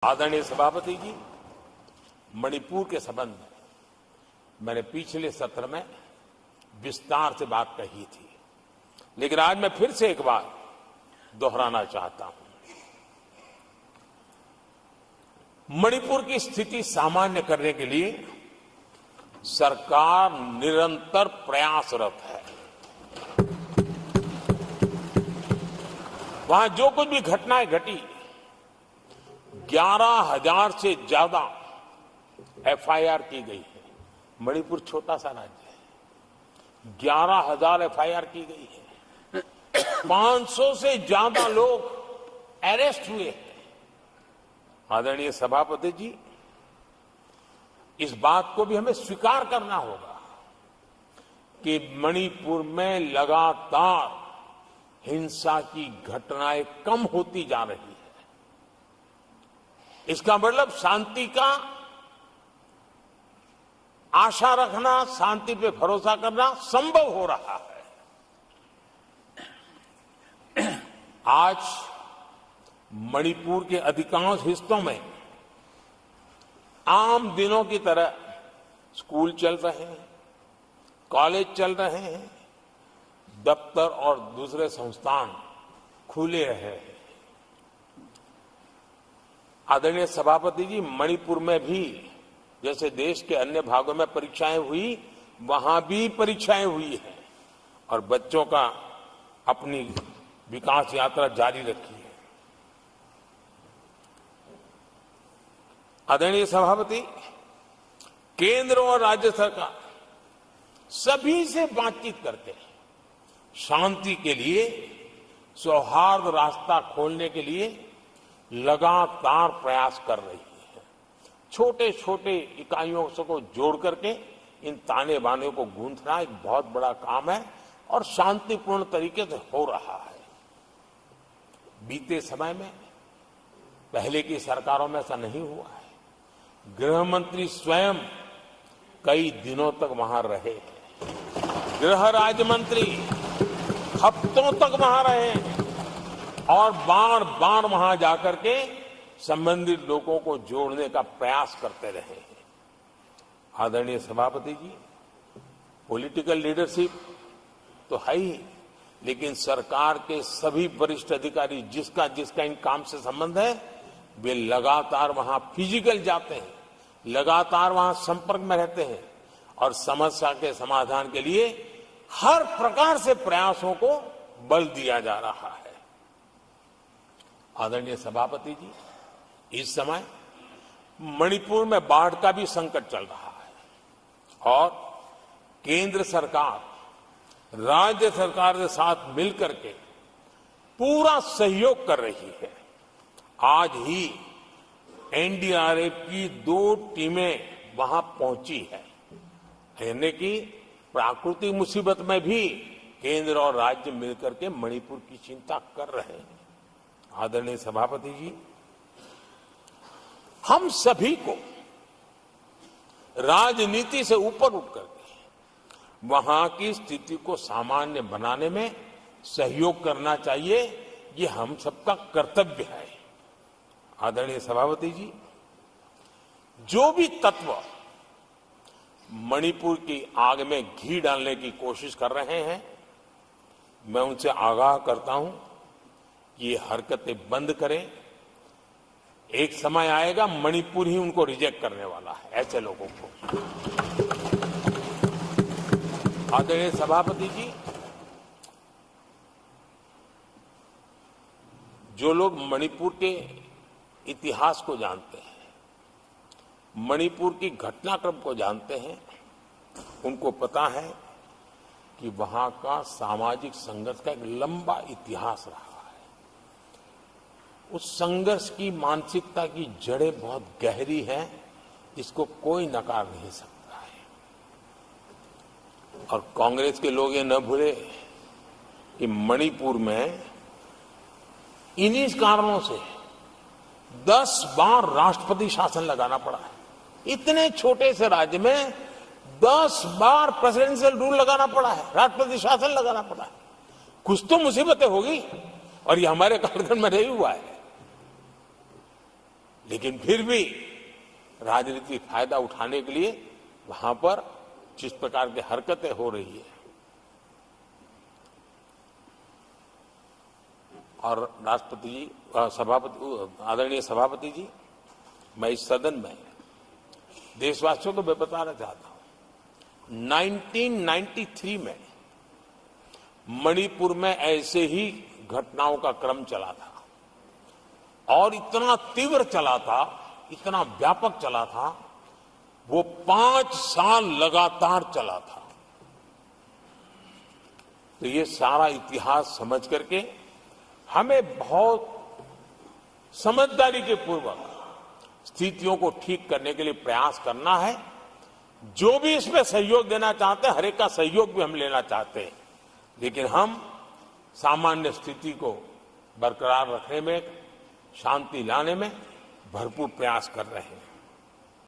आदरणीय सभापति जी, मणिपुर के संबंध में मैंने पिछले सत्र में विस्तार से बात कही थी, लेकिन आज मैं फिर से एक बार दोहराना चाहता हूं। मणिपुर की स्थिति सामान्य करने के लिए सरकार निरंतर प्रयासरत है। वहां जो कुछ भी घटनाएं घटी, 11,000 से ज्यादा एफआईआर की गई है। मणिपुर छोटा सा राज्य है, 11,000 एफआईआर की गई है। 500 से ज्यादा लोग अरेस्ट हुए हैं। आदरणीय सभापति जी, इस बात को भी हमें स्वीकार करना होगा कि मणिपुर में लगातार हिंसा की घटनाएं कम होती जा रही है। इसका मतलब शांति का आशा रखना, शांति पे भरोसा करना संभव हो रहा है। आज मणिपुर के अधिकांश हिस्सों में आम दिनों की तरह स्कूल चल रहे हैं, कॉलेज चल रहे हैं, दफ्तर और दूसरे संस्थान खुले रहे हैं। आदरणीय सभापति जी, मणिपुर में भी जैसे देश के अन्य भागों में परीक्षाएं हुई, वहां भी परीक्षाएं हुई है और बच्चों का अपनी विकास यात्रा जारी रखी है। आदरणीय सभापति, केंद्र और राज्य सरकार सभी से बातचीत करके शांति के लिए, सौहार्द रास्ता खोलने के लिए लगातार प्रयास कर रही है। छोटे छोटे इकाइयों को जोड़ करके इन ताने बाने को गूंथना एक बहुत बड़ा काम है और शांतिपूर्ण तरीके से हो रहा है। बीते समय में पहले की सरकारों में ऐसा नहीं हुआ है। गृह मंत्री स्वयं कई दिनों तक वहां रहे हैं, गृह राज्य मंत्री हफ्तों तक वहां रहे हैं और बार बार वहां जाकर के संबंधित लोगों को जोड़ने का प्रयास करते रहे हैं। आदरणीय सभापति जी, पॉलिटिकल लीडरशिप तो है ही, लेकिन सरकार के सभी वरिष्ठ अधिकारी जिसका जिसका इन काम से संबंध है, वे लगातार वहां फिजिकल जाते हैं, लगातार वहां संपर्क में रहते हैं और समस्या के समाधान के लिए हर प्रकार से प्रयासों को बल दिया जा रहा है। आदरणीय सभापति जी, इस समय मणिपुर में बाढ़ का भी संकट चल रहा है और केंद्र सरकार राज्य सरकार के साथ मिलकर के पूरा सहयोग कर रही है। आज ही एनडीआरएफ की 2 टीमें वहां पहुंची है, यानी कि प्राकृतिक मुसीबत में भी केंद्र और राज्य मिलकर के मणिपुर की चिंता कर रहे हैं। आदरणीय सभापति जी, हम सभी को राजनीति से ऊपर उठ करके वहां की स्थिति को सामान्य बनाने में सहयोग करना चाहिए। ये हम सबका कर्तव्य है। आदरणीय सभापति जी, जो भी तत्व मणिपुर की आग में घी डालने की कोशिश कर रहे हैं, मैं उनसे आगाह करता हूं कि ये हरकतें बंद करें। एक समय आएगा मणिपुर ही उनको रिजेक्ट करने वाला है, ऐसे लोगों को। आदरणीय सभापति जी, जो लोग मणिपुर के इतिहास को जानते हैं, मणिपुर की घटनाक्रम को जानते हैं, उनको पता है कि वहां का सामाजिक संघर्ष का एक लंबा इतिहास रहा है। उस संघर्ष की मानसिकता की जड़ें बहुत गहरी हैं, इसको कोई नकार नहीं सकता है। और कांग्रेस के लोग ये न भूले कि मणिपुर में इन्हीं कारणों से 10 बार राष्ट्रपति शासन लगाना पड़ा है। इतने छोटे से राज्य में 10 बार प्रेसिडेंशियल रूल लगाना पड़ा है, राष्ट्रपति शासन लगाना पड़ा है। कुछ तो मुसीबतें होगी और ये हमारे कार्यक्रम में नहीं हुआ है। लेकिन फिर भी राजनीतिक फायदा उठाने के लिए वहां पर जिस प्रकार की हरकतें हो रही है, और राष्ट्रपति जी, आदरणीय सभापति जी, मैं इस सदन में देशवासियों को मैं बताना चाहता हूं, 1993 में मणिपुर में ऐसे ही घटनाओं का क्रम चला था और इतना तीव्र चला था, इतना व्यापक चला था, वो 5 साल लगातार चला था। तो ये सारा इतिहास समझ करके हमें बहुत समझदारी के पूर्वक स्थितियों को ठीक करने के लिए प्रयास करना है। जो भी इसमें सहयोग देना चाहते हैं, हर एक का सहयोग भी हम लेना चाहते हैं, लेकिन हम सामान्य स्थिति को बरकरार रखने में, शांति लाने में भरपूर प्रयास कर रहे हैं।